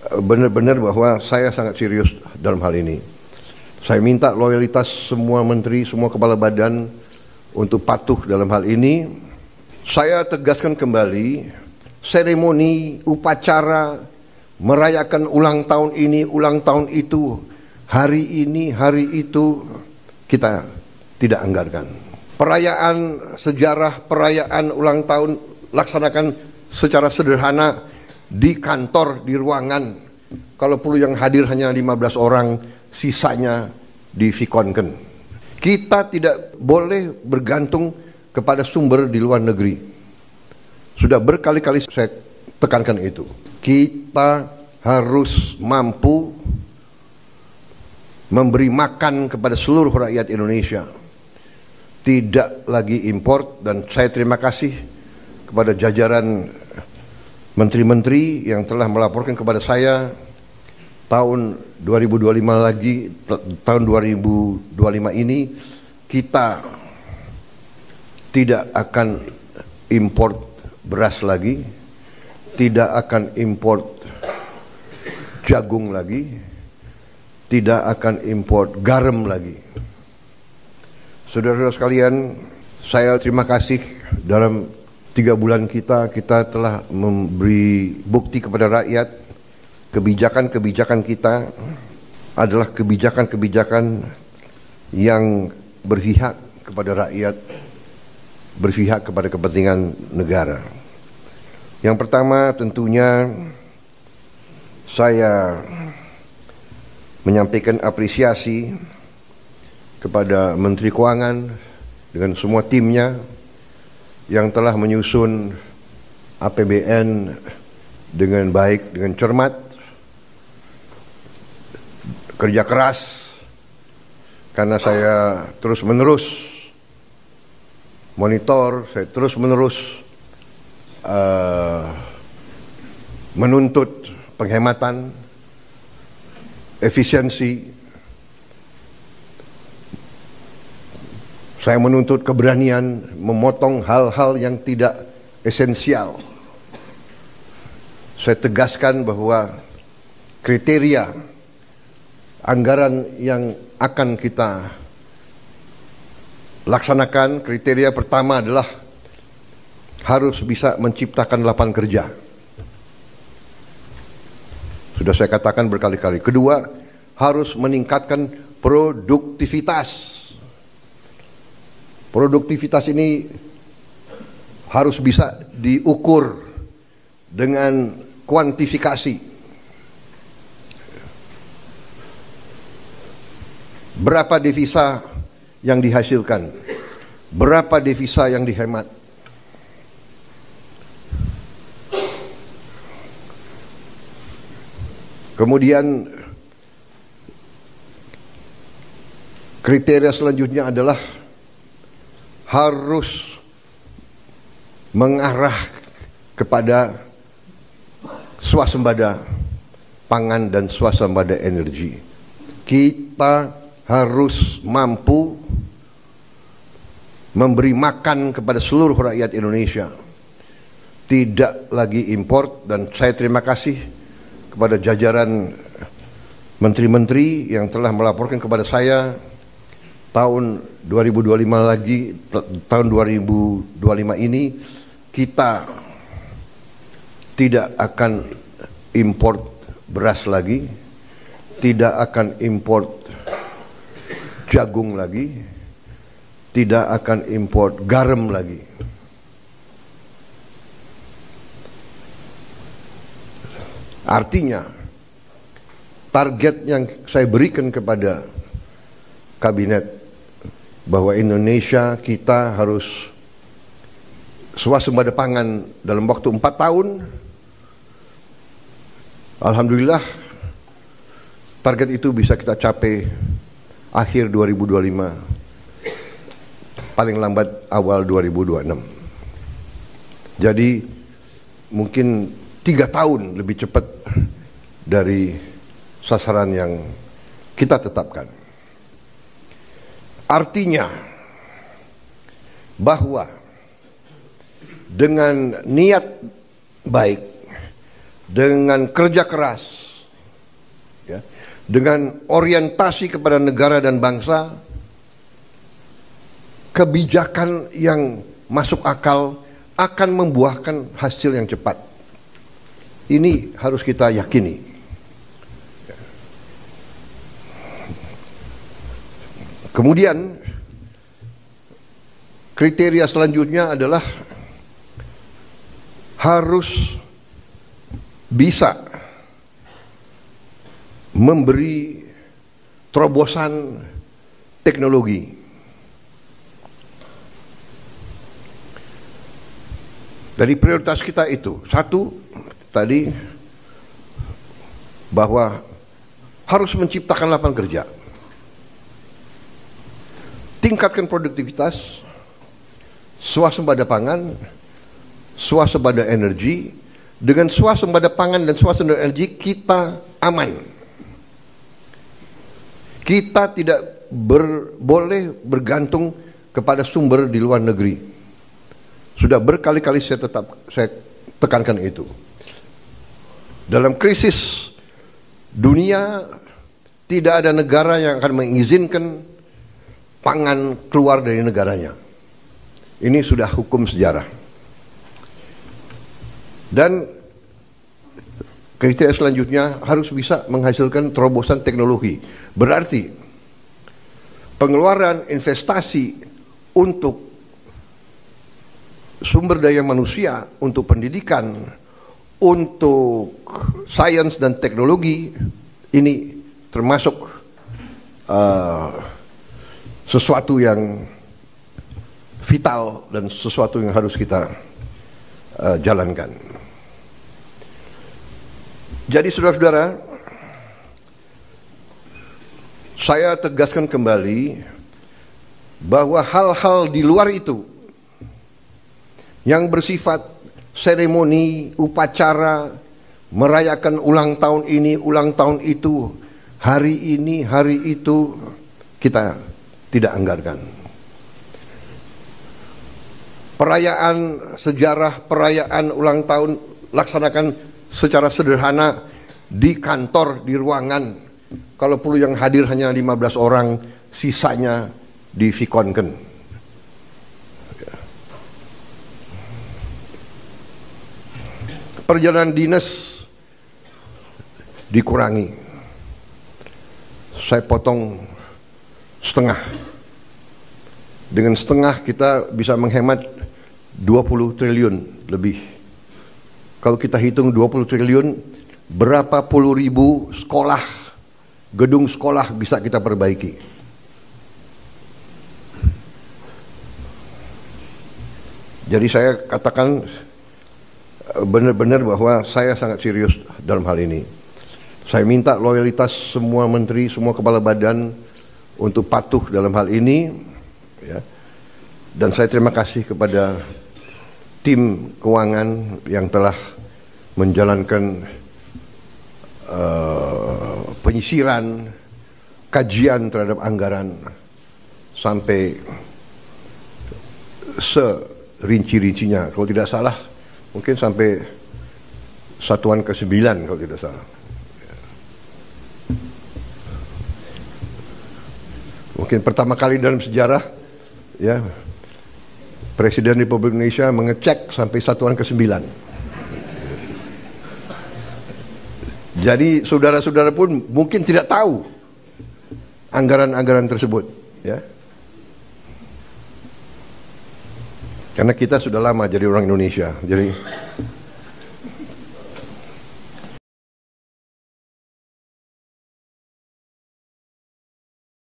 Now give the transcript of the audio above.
benar-benar bahwa saya sangat serius dalam hal ini. Saya minta loyalitas semua menteri, semua kepala badan untuk patuh dalam hal ini. Saya tegaskan kembali, seremoni, upacara, merayakan ulang tahun ini, ulang tahun itu, hari ini, hari itu, kita tidak anggarkan. Perayaan sejarah, perayaan ulang tahun, laksanakan secara sederhana di kantor, di ruangan. Kalau perlu yang hadir hanya 15 orang, sisanya divikonkan. Kita tidak boleh bergantung kepada sumber di luar negeri. Sudah berkali-kali saya tekankan itu. Kita harus mampu memberi makan kepada seluruh rakyat Indonesia. Tidak lagi import, dan saya terima kasih kepada jajaran menteri-menteri yang telah melaporkan kepada saya tahun 2025 lagi, tahun 2025 ini kita tidak akan import beras lagi, tidak akan import jagung lagi, tidak akan import garam lagi. Saudara-saudara sekalian, saya terima kasih dalam 3 bulan kita telah memberi bukti kepada rakyat. Kebijakan-kebijakan kita adalah kebijakan-kebijakan yang berpihak kepada rakyat, berpihak kepada kepentingan negara. Yang pertama tentunya saya menyampaikan apresiasi kepada Menteri Keuangan dengan semua timnya yang telah menyusun APBN dengan baik, dengan cermat, kerja keras, karena saya terus-menerus monitor, saya terus-menerus menuntut penghematan, efisiensi. Saya menuntut keberanian memotong hal-hal yang tidak esensial. Saya tegaskan bahwa kriteria anggaran yang akan kita laksanakan, kriteria pertama adalah harus bisa menciptakan lapangan kerja. Sudah saya katakan berkali-kali. Kedua, harus meningkatkan produktivitas. Produktivitas ini harus bisa diukur dengan kuantifikasi. Berapa devisa yang dihasilkan? Berapa devisa yang dihemat? Kemudian kriteria selanjutnya adalah harus mengarah kepada swasembada pangan dan swasembada energi. Kita harus mampu memberi makan kepada seluruh rakyat Indonesia, tidak lagi import. Dan saya terima kasih kepada jajaran menteri-menteri yang telah melaporkan kepada saya tahun 2025 lagi, tahun 2025 ini kita tidak akan import beras lagi, tidak akan import jagung lagi, tidak akan import garam lagi. Artinya target yang saya berikan kepada kabinet bahwa Indonesia kita harus swasembada pangan dalam waktu 4 tahun. Alhamdulillah target itu bisa kita capai akhir 2025, paling lambat awal 2026. Jadi mungkin 3 tahun lebih cepat dari sasaran yang kita tetapkan. Artinya bahwa dengan niat baik, dengan kerja keras, ya, dengan orientasi kepada negara dan bangsa, kebijakan yang masuk akal akan membuahkan hasil yang cepat. Ini harus kita yakini. Kemudian kriteria selanjutnya adalah harus bisa memberi terobosan teknologi. Dari prioritas kita itu, satu tadi bahwa harus menciptakan lapangan kerja, tingkatkan produktivitas, swasembada pangan, swasembada energi. Dengan swasembada pangan dan swasembada energi kita aman. Kita tidak boleh bergantung kepada sumber di luar negeri. Sudah berkali-kali saya tekankan itu. Dalam krisis dunia tidak ada negara yang akan mengizinkan pangan keluar dari negaranya. Ini sudah hukum sejarah. Dan kriteria selanjutnya harus bisa menghasilkan terobosan teknologi. Berarti pengeluaran investasi untuk sumber daya manusia, untuk pendidikan, untuk sains dan teknologi, ini termasuk sesuatu yang vital dan sesuatu yang harus kita jalankan. Jadi saudara-saudara, saya tegaskan kembali bahwa hal-hal di luar itu yang bersifat seremoni, upacara, merayakan ulang tahun ini, ulang tahun itu, hari ini, hari itu, kita tidak anggarkan. Perayaan sejarah, perayaan ulang tahun laksanakan secara sederhana di kantor, di ruangan. Kalau perlu yang hadir hanya 15 orang, sisanya divikonkan. Perjalanan dinas dikurangi. Saya potong setengah. Dengan setengah kita bisa menghemat 20 triliun lebih. Kalau kita hitung 20 triliun, berapa puluh ribu sekolah, gedung sekolah bisa kita perbaiki. Jadi saya katakan benar-benar bahwa saya sangat serius dalam hal ini. Saya minta loyalitas semua menteri, semua kepala badan untuk patuh dalam hal ini, ya. Dan saya terima kasih kepada tim keuangan yang telah menjalankan penyisiran, kajian terhadap anggaran sampai serinci-rincinya. Kalau tidak salah, mungkin sampai satuan ke-9 kalau tidak salah. Mungkin pertama kali dalam sejarah, ya, Presiden Republik Indonesia mengecek sampai satuan ke-9. Jadi saudara-saudara pun mungkin tidak tahu anggaran-anggaran tersebut, ya. Karena kita sudah lama jadi orang Indonesia. Jadi